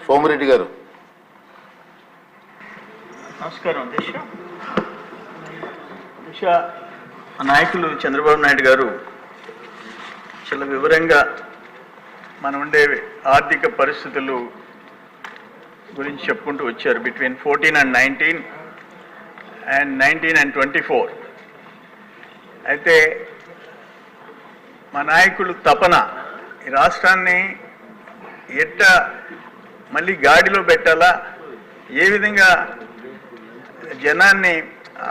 సోమిరెడ్డి గారు. నమస్కారం అధ్యక్ష. నాయకులు చంద్రబాబు నాయుడు గారు చాలా వివరంగా మనం ఉండే ఆర్థిక పరిస్థితులు గురించి చెప్పుకుంటూ వచ్చారు. Between 14 and 19 and 19 and 24. అయితే మా నాయకులు తపన ఈ రాష్ట్రాన్ని ఎట్ట మళ్ళీ గాడిలో పెట్టాలా, ఏ విధంగా జనాన్ని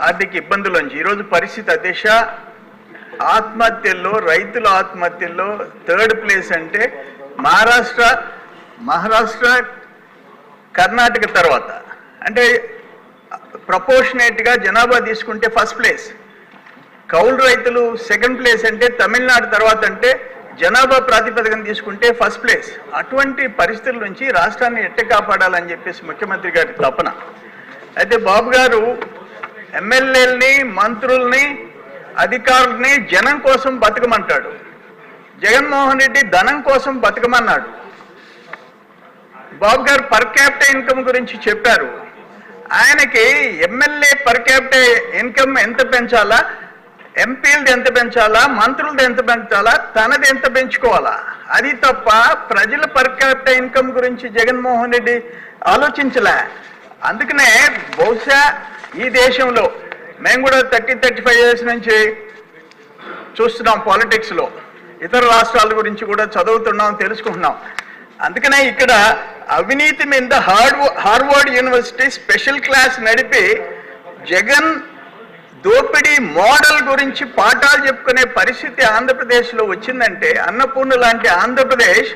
ఆర్థిక ఇబ్బందులోంచి ఈరోజు పరిస్థితి అధ్యక్ష ఆత్మహత్యల్లో, రైతుల ఆత్మహత్యల్లో 3rd ప్లేస్ అంటే మహారాష్ట్ర కర్ణాటక తర్వాత, అంటే ప్రపోర్షనేట్గా జనాభా తీసుకుంటే 1st ప్లేస్. కౌలు రైతులు 2nd ప్లేస్ అంటే తమిళనాడు తర్వాత, అంటే జనాభా ప్రాతిపదికన తీసుకుంటే 1st ప్లేస్. అటువంటి పరిస్థితుల నుంచి రాష్ట్రాన్ని ఎట్ట కాపాడాలని చెప్పేసి ముఖ్యమంత్రి గారి తపన. అయితే బాబు గారు ఎమ్మెల్యేలని, మంత్రుల్ని, అధికారుల్ని జనం కోసం బతకమంటాడు. జగన్మోహన్ రెడ్డి ధనం కోసం బతకమన్నాడు. బాబు గారు పర్ క్యాపిటల్ ఇన్కమ్ గురించి చెప్పారు. ఆయనకి ఎమ్మెల్యే పర్ క్యాపిటల్ ఇన్కమ్ ఎంత పెంచాలా, ఎంపీలది ఎంత పెంచాలా, మంత్రులది ఎంత పెంచాలా, తనది ఎంత పెంచుకోవాలా, అది తప్ప ప్రజల పర్ క్యాపిటల్ ఇన్కమ్ గురించి జగన్మోహన్ రెడ్డి ఆలోచించలే. అందుకనే బహుశా ఈ దేశంలో మేము కూడా 30-35 years నుంచి చూస్తున్నాం పాలిటిక్స్లో, ఇతర రాష్ట్రాల గురించి కూడా చదువుతున్నాం, తెలుసుకుంటున్నాం. అందుకనే ఇక్కడ అవినీతి మీద హార్వర్డ్ యూనివర్సిటీ స్పెషల్ క్లాస్ నడిపి జగన్ దోపిడీ మోడల్ గురించి పాఠాలు చెప్పుకునే పరిస్థితి ఆంధ్రప్రదేశ్లో వచ్చిందంటే, అన్నపూర్ణ లాంటి ఆంధ్రప్రదేశ్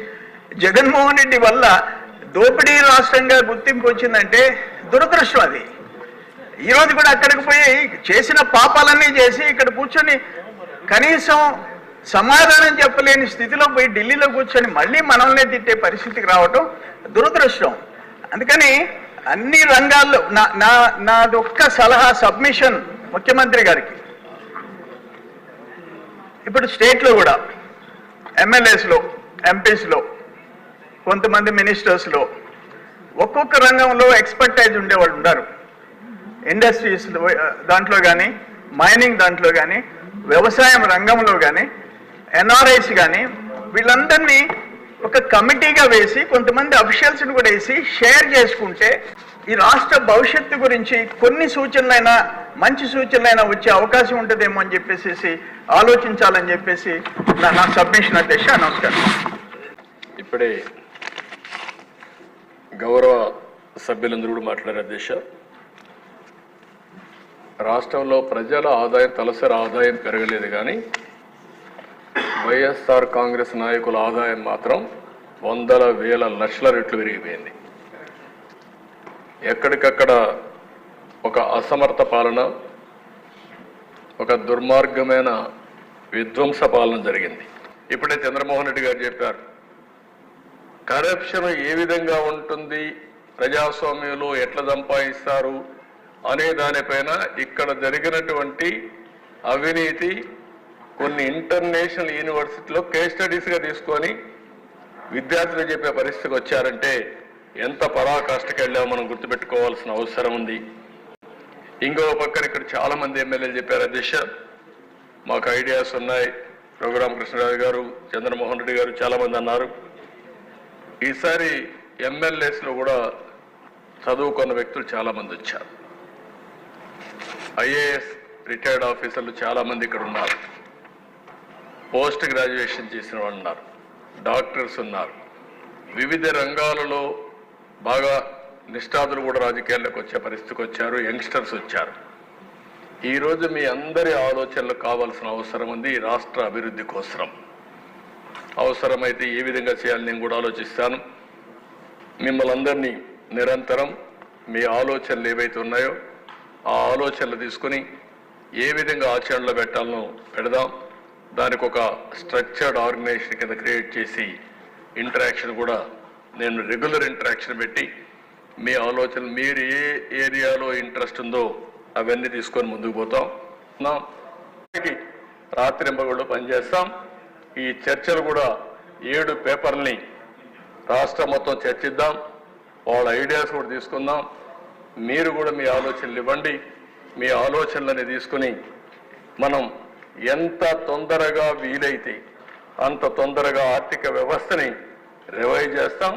జగన్మోహన్ రెడ్డి వల్ల దోపిడీ రాష్ట్రంగా గుర్తింపు వచ్చిందంటే దురదృష్టం. అది ఈరోజు కూడా అక్కడికి పోయి చేసిన పాపాలన్నీ చేసి ఇక్కడ కూర్చొని కనీసం సమాధానం చెప్పలేని స్థితిలో పోయి ఢిల్లీలో కూర్చొని మళ్ళీ మనల్నే తిట్టే పరిస్థితికి రావటం దురదృష్టం. అందుకని అన్ని రంగాల్లో నాదొక్క సలహా, సబ్మిషన్ ముఖ్యమంత్రి గారికి, ఇప్పుడు స్టేట్లో కూడా ఎమ్మెల్యేస్లో, ఎంపీస్లో, కొంతమంది మినిస్టర్స్లో ఒక్కొక్క రంగంలో ఎక్స్పర్టైజ్ ఉండేవాళ్ళు ఉన్నారు. ఇండస్ట్రీస్ దాంట్లో కానీ, మైనింగ్ దాంట్లో కానీ, వ్యవసాయం రంగంలో కానీ, ఎన్ఆర్ఐస్ కానీ, వీళ్ళందరినీ ఒక కమిటీగా వేసి కొంతమంది అఫీషియల్స్ని కూడా వేసి షేర్ చేసుకుంటే ఈ రాష్ట్ర భవిష్యత్తు గురించి కొన్ని సూచనలైనా, మంచి సూచనలైనా వచ్చే అవకాశం ఉంటుందేమో అని చెప్పేసి ఆలోచించాలని చెప్పేసి నా సబ్మిషన్ అధ్యక్ష. నమస్కారం. ఇప్పుడే గౌరవ సభ్యులందరూ కూడా మాట్లాడారు అధ్యక్ష. రాష్ట్రంలో ప్రజల ఆదాయం, తలసరి ఆదాయం పెరగలేదు, కానీ వైఎస్ఆర్ కాంగ్రెస్ నాయకుల ఆదాయం మాత్రం 100,000 రెట్లు పెరిగిపోయింది. ఎక్కడికక్కడ ఒక అసమర్థ పాలన, ఒక దుర్మార్గమైన విధ్వంస పాలన జరిగింది. ఇప్పుడే చంద్రమోహన్ రెడ్డి గారు చెప్పారు, కరప్షన్ ఏ విధంగా ఉంటుంది, ప్రజాస్వామ్యంలో ఎట్లా సంపాదిస్తారు అనే దానిపైన ఇక్కడ జరిగినటువంటి అవినీతి కొన్ని ఇంటర్నేషనల్ యూనివర్సిటీలో కేస్ స్టడీస్గా తీసుకొని విద్యార్థులు చెప్పే పరిస్థితికి వచ్చారంటే ఎంత పరాకాష్ఠకి వెళ్ళామో మనం గుర్తుపెట్టుకోవాల్సిన అవసరం ఉంది. ఇంకో పక్కన ఇక్కడ చాలామంది ఎమ్మెల్యేలు చెప్పారు అధ్యక్ష, మాకు ఐడియాస్ ఉన్నాయి. రఘురామకృష్ణరాజు గారు, చంద్రమోహన్ రెడ్డి గారు చాలామంది అన్నారు. ఈసారి ఎమ్మెల్యేస్లో కూడా చదువుకున్న వ్యక్తులు చాలామంది వచ్చారు. ఐఏఎస్ రిటైర్డ్ ఆఫీసర్లు చాలామంది ఇక్కడ ఉన్నారు. పోస్ట్ గ్రాడ్యుయేషన్ చేసిన వాళ్ళు ఉన్నారు, డాక్టర్స్ ఉన్నారు. వివిధ రంగాలలో బాగా నిష్ఠాతులు కూడా రాజకీయాల్లోకి వచ్చే పరిస్థితికి వచ్చారు. యంగ్స్టర్స్ వచ్చారు. ఈరోజు మీ అందరి ఆలోచనలు కావాల్సిన అవసరం ఉంది. ఈ రాష్ట్ర అభివృద్ధి కోసం అవసరమైతే ఏ విధంగా చేయాలని నేను కూడా ఆలోచిస్తాను. మిమ్మల్ని అందరినీ నిరంతరం మీ ఆలోచనలు ఏవైతే ఉన్నాయో ఆ ఆలోచనలు తీసుకుని ఏ విధంగా ఆచరణలో పెట్టాలనో పెడదాం. దానికి ఒక స్ట్రక్చర్డ్ ఆర్గనైజేషన్ కింద క్రియేట్ చేసి ఇంటరాక్షన్ కూడా నేను రెగ్యులర్ ఇంటరాక్షన్ పెట్టి మీ ఆలోచనలు, మీరు ఏ ఏరియాలో ఇంట్రెస్ట్ ఉందో అవన్నీ తీసుకొని ముందుకు పోతాం. రాత్రింబగళ్ళు పనిచేస్తాం. ఈ చర్చలు కూడా 7 పేపర్లని రాష్ట్రం మొత్తం చర్చిద్దాం. వాళ్ళ ఐడియాస్ కూడా తీసుకుందాం. మీరు కూడా మీ ఆలోచనలు ఇవ్వండి. మీ ఆలోచనలని తీసుకుని మనం ఎంత తొందరగా వీలైతే అంత తొందరగా ఆర్థిక వ్యవస్థని రివైవ్ చేస్తాం.